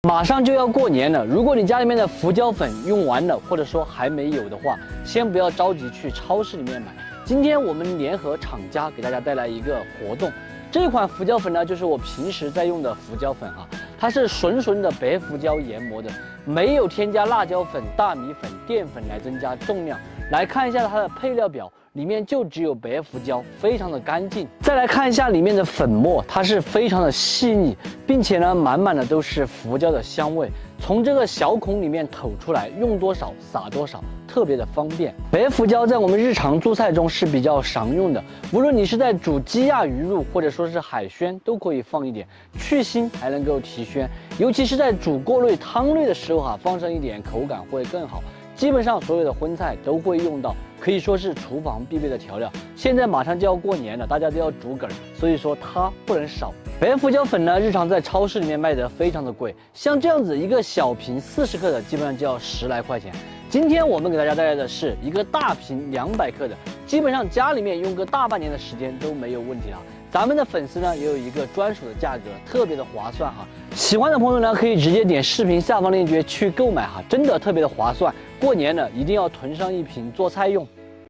马上就要过年了，如果你家里面的胡椒粉用完了，或者说还没有的话，先不要着急去超市里面买。今天我们联合厂家给大家带来一个活动，这款胡椒粉呢，就是我平时在用的胡椒粉啊，它是纯的白胡椒研磨的，没有添加辣椒粉、大米粉、淀粉来增加重量。来看一下它的配料表，里面就只有白胡椒，非常的干净。再来看一下里面的粉末，它是非常的细腻，并且呢，满满的都是胡椒的香味，从这个小孔里面透出来，用多少撒多少，特别的方便。白胡椒在我们日常做菜中是比较常用的，无论你是在煮鸡鸭鱼肉，或者说是海鲜，都可以放一点，去腥还能够提鲜，尤其是在煮锅类、汤类的时候放上一点，口感会更好。基本上所有的荤菜都会用到，可以说是厨房必备的调料。现在马上就要过年了，大家都要煮梗，所以说它不能少。白胡椒粉呢，日常在超市里面卖得非常的贵，像这样子一个小瓶40克的，基本上就要10来块钱。今天我们给大家带来的是一个大瓶200克的，基本上家里面用个大半年的时间都没有问题了。咱们的粉丝呢也有一个专属的价格，特别的划算哈。喜欢的朋友呢可以直接点视频下方链接去购买哈，真的特别的划算。过年了一定要囤上一瓶做菜用。